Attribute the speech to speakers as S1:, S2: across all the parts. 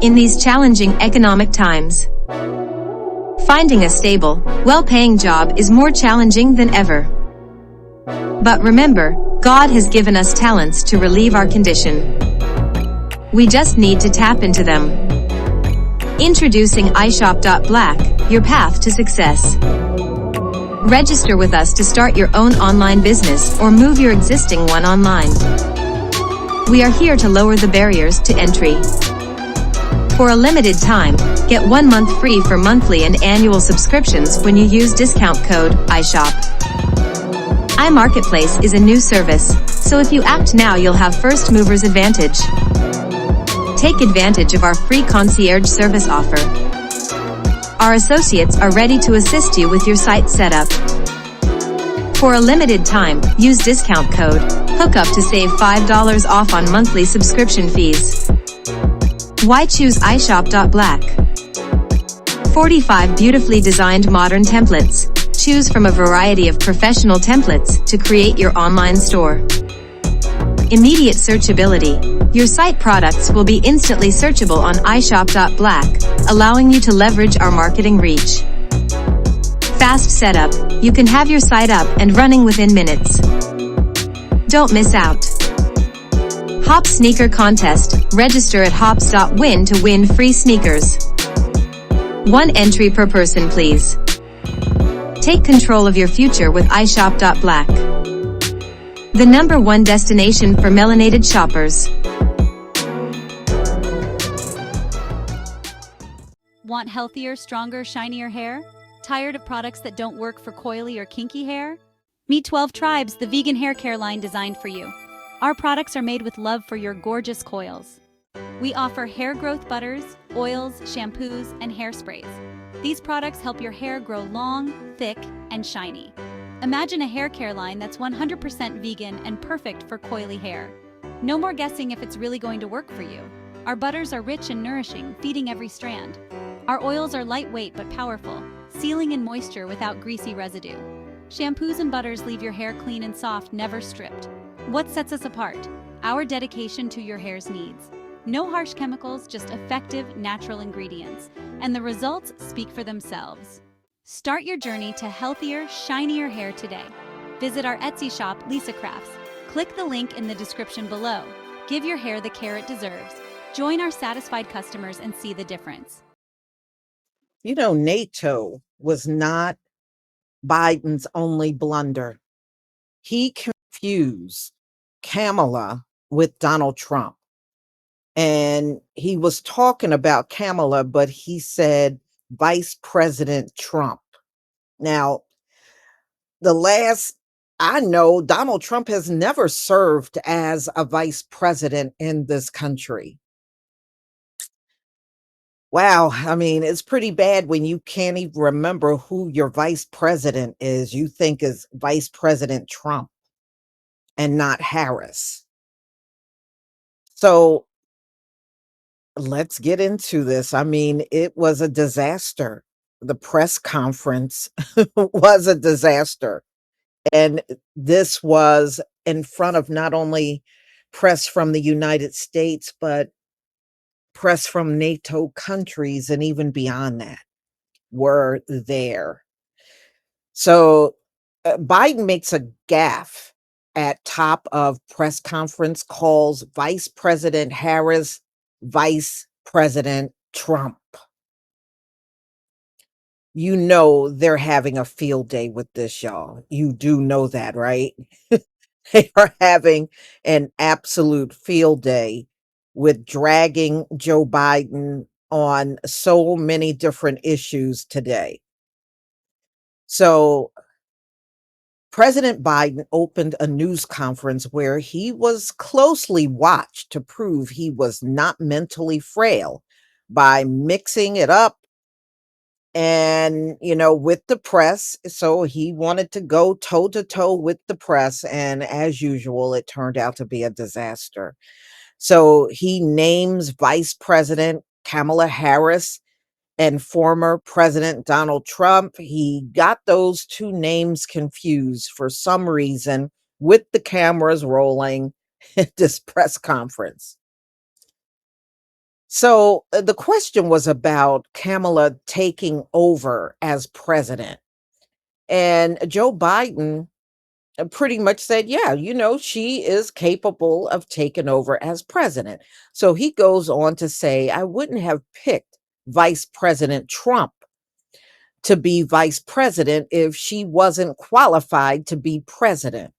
S1: In these challenging economic times, finding a stable, well-paying job is more challenging than ever. But remember, God has given us talents to relieve our condition. We just need to tap into them. Introducing iShop.Black, your path to success. Register with us to start your own online business or move your existing one online. We are here to lower the barriers to entry. For a limited time, get 1 month free for monthly and annual subscriptions when you use discount code iShop. iMarketplace is a new service, so if you act now you'll have first mover's advantage. Take advantage of our free concierge service offer. Our associates are ready to assist you with your site setup. For a limited time, use discount code HOOKUP to save $5 off on monthly subscription fees. Why choose iShop.Black? 45 beautifully designed modern templates. Choose from a variety of professional templates to create your online store. Immediate searchability. Your site products will be instantly searchable on iShop.Black, allowing you to leverage our marketing reach. Fast setup. You can have your site up and running within minutes. Don't miss out. Hop Sneaker Contest. Register at hops.win to win free sneakers. 1 entry per person, please. Take control of your future with iShop.Black. The #1 destination for melanated shoppers.
S2: Want healthier, stronger, shinier hair? Tired of products that don't work for coily or kinky hair? Meet 12 Tribes, the vegan hair care line designed for you. Our products are made with love for your gorgeous coils. We offer hair growth butters, oils, shampoos, and hairsprays. These products help your hair grow long, thick, and shiny. Imagine a hair care line that's 100% vegan and perfect for coily hair. No more guessing if it's really going to work for you. Our butters are rich and nourishing, feeding every strand. Our oils are lightweight but powerful, sealing in moisture without greasy residue. Shampoos and butters leave your hair clean and soft, never stripped. What sets us apart? Our dedication to your hair's needs. No harsh chemicals, just effective, natural ingredients. And the results speak for themselves. Start your journey to healthier, shinier hair today. Visit our Etsy shop, Lisa Crafts. Click the link in the description below. Give your hair the care it deserves. Join our satisfied customers and see the difference.
S3: You know, NATO was not Biden's only blunder. He confused Kamala with Donald Trump. And he was talking about Kamala, but he said Vice President Trump. Now, the last I know, Donald Trump has never served as a vice president in this country. Wow, I mean, it's pretty bad when you can't even remember who your vice president is. You think is Vice President Trump and not Harris. So let's get into this. I mean, it was a disaster. The press conference was a disaster. And this was in front of not only press from the United States, but press from NATO countries and even beyond that were there. So Biden makes a gaffe at top of press conference, calls Vice President Harris Vice President Trump. You know they're having a field day with this, y'all. You do know that, right? They are having an absolute field day with dragging Joe Biden on so many different issues today. So President Biden opened a news conference where he was closely watched to prove he was not mentally frail by mixing it up and, with the press. So he wanted to go toe to toe with the press. And as usual, it turned out to be a disaster. So he names Vice President Kamala Harris and former President Donald Trump. He got those two names confused for some reason with the cameras rolling at this press conference. So the question was about Kamala taking over as president. And Joe Biden pretty much said, yeah, she is capable of taking over as president. So he goes on to say, I wouldn't have picked Vice President Trump to be vice president if she wasn't qualified to be president.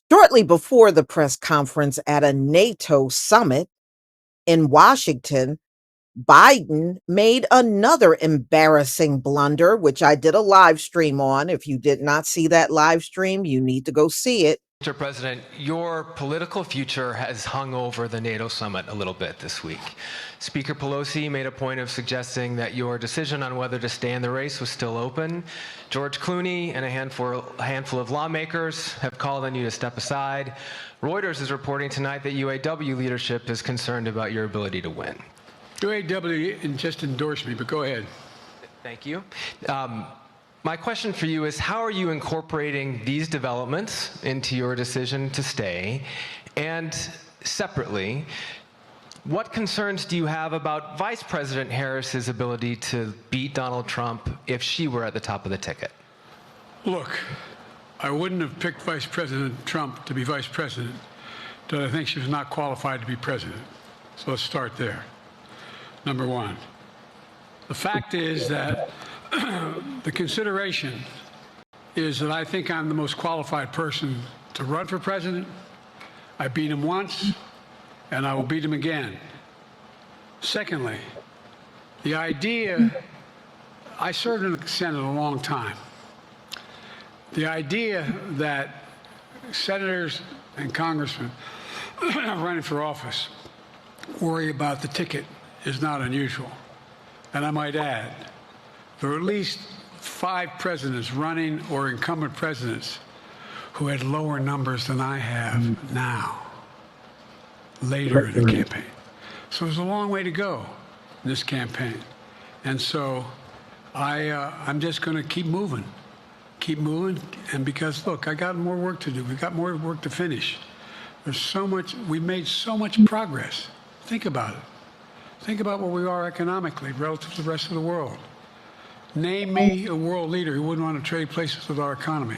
S3: Shortly before the press conference at a NATO summit in Washington, Biden made another embarrassing blunder, which I did a live stream on. If you did not see that live stream, you need to go see it.
S4: Mr. President, your political future has hung over the NATO summit a little bit this week. Speaker Pelosi made a point of suggesting that your decision on whether to stay in the race was still open. George Clooney and a handful of lawmakers have called on you to step aside. Reuters is reporting tonight that UAW leadership is concerned about your ability to win.
S5: UAW just endorsed me, but go ahead.
S4: Thank you. My question for you is, how are you incorporating these developments into your decision to stay? And separately, what concerns do you have about Vice President Harris's ability to beat Donald Trump if she were at the top of the ticket?
S5: Look, I wouldn't have picked Vice President Trump to be vice president, but I think she was not qualified to be president. So let's start there. Number one. The fact is that the consideration is that I think I'm the most qualified person to run for president. I beat him once, and I will beat him again. Secondly, the idea, I served in the Senate a long time. The idea that senators and congressmen running for office worry about the ticket is not unusual. And I might add, there are at least 5 presidents running or incumbent presidents who had lower numbers than I have now, later in the campaign. So there's a long way to go in this campaign. And so I'm just going to keep moving. And because, look, I got more work to do. We've got more work to finish. There's so much, we made so much progress. Think about it. Think about where we are economically relative to the rest of the world. Name me a world leader who wouldn't want to trade places with our economy.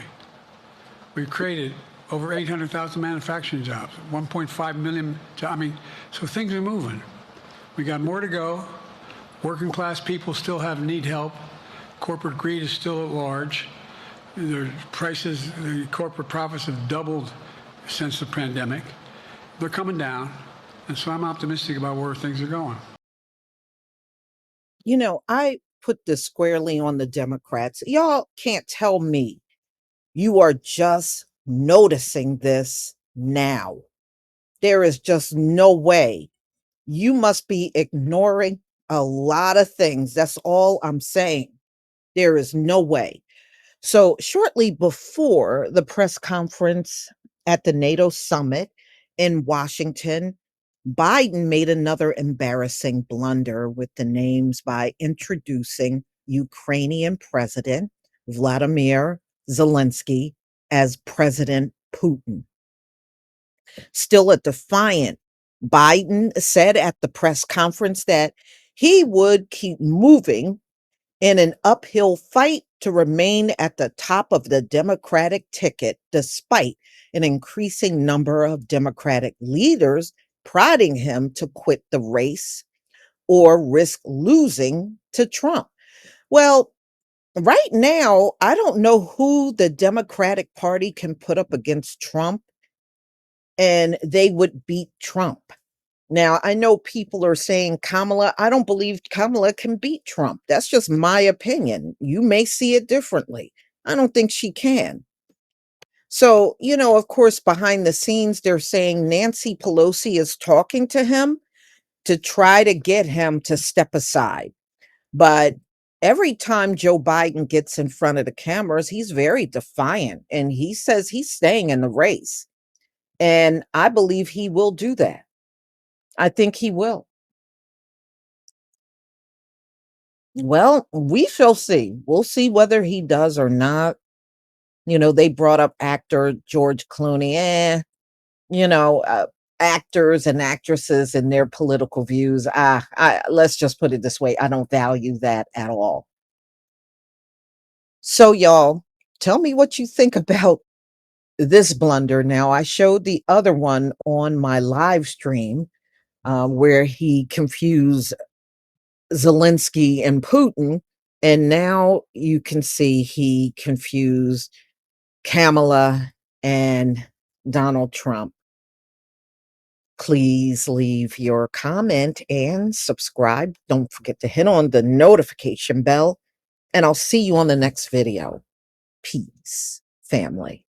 S5: We've created over 800,000 manufacturing jobs, 1.5 million jobs. I mean, so things are moving. We got more to go. Working class people still need help. Corporate greed is still at large. Their prices, the corporate profits have doubled since the pandemic. They're coming down. And so I'm optimistic about where things are going.
S3: I put this squarely on the Democrats. Y'all can't tell me you are just noticing this now. There is just no way. You must be ignoring a lot of things. That's all I'm saying. There is no way. So, shortly before the press conference at the NATO summit in Washington, Biden made another embarrassing blunder with the names by introducing Ukrainian President Vladimir Zelensky as President Putin. Still a defiant, Biden said at the press conference that he would keep moving in an uphill fight to remain at the top of the Democratic ticket, despite an increasing number of Democratic leaders prodding him to quit the race or risk losing to Trump. Well, right now, I don't know who the Democratic Party can put up against Trump, and they would beat Trump. Now, I know people are saying Kamala. I don't believe Kamala can beat Trump. That's just my opinion. You may see it differently. I don't think she can. So, of course, behind the scenes, they're saying Nancy Pelosi is talking to him to try to get him to step aside. But every time Joe Biden gets in front of the cameras, he's very defiant and he says he's staying in the race. And I believe he will do that. I think he will. Well, we shall see. We'll see whether he does or not. They brought up actor George Clooney. You know, uh, actors and actresses and their political views. Let's just put it this way. I don't value that at all. So y'all, tell me what you think about this blunder. Now, I showed the other one on my live stream where he confused Zelensky and Putin. And now you can see he confused Kamala and Donald Trump. Please leave your comment and subscribe. Don't forget to hit on the notification bell, and I'll see you on the next video. Peace, family.